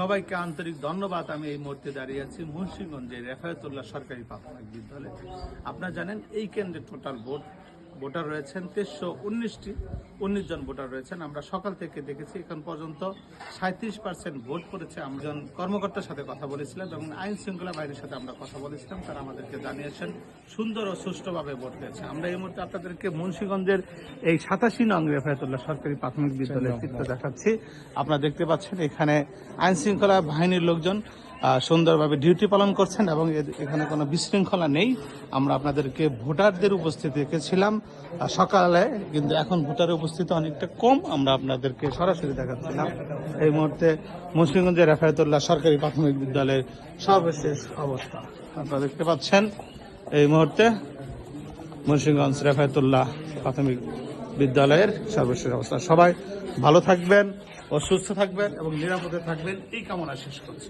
সবাইকে আন্তরিক ধন্যবাদ। আমি এই মুহূর্তে দাঁড়িয়ে আছি মুন্সিগঞ্জের রেফায়েতুল্লাহ সরকারি প্রাথমিক বিদ্যালয়ে। আপনারা জানেন এই কেন্দ্রে টোটাল ভোটার রয়েছেন 19 জন ভোটার রয়েছেন। আমরা সকাল থেকে দেখেছি এখন পর্যন্ত 37% ভোট করেছে। আমরা কর্মকর্তার সাথে কথা বলেছিলাম এবং আইন শৃঙ্খলা বাহিনীর সাথে আমরা কথা বলেছিলাম, তারা আমাদেরকে জানিয়েছেন সুন্দর ও সুষ্ঠুভাবে ভোট হয়েছে। আমরা এই মুহূর্তে আপনাদেরকে মুন্সিগঞ্জের এই 87 নং রেফায়েতুল্লাহ সরকারি প্রাথমিক বিদ্যালয়ের চিত্র দেখাচ্ছি। আপনারা দেখতে পাচ্ছেন এখানে আইন শৃঙ্খলা বাহিনীর লোকজন সুন্দরভাবে ডিউটি পালন করছেন এবং এখানে কোনো বিশৃঙ্খলা নেই। আমরা আপনাদেরকে ভোটারদের উপস্থিতি দেখেছিলাম সকালে, কিন্তু এখন ভোটারের উপস্থিতি অনেকটা কম। আমরা আপনাদেরকে সরাসরি দেখাচ্ছিলাম এই মুহূর্তে মুন্সিগঞ্জের রেফায়েতুল্লাহ সরকারি প্রাথমিক বিদ্যালয়ের সর্বশেষ অবস্থা আপনারা দেখতে পাচ্ছেন। এই মুহূর্তে মুন্সিগঞ্জ রেফায়েতুল্লাহ প্রাথমিক বিদ্যালয়ের সর্বশেষ অবস্থা। সবাই ভালো থাকবেন ও সুস্থ থাকবেন এবং নিরাপদে থাকবেন এই কামনা শেষ করছি।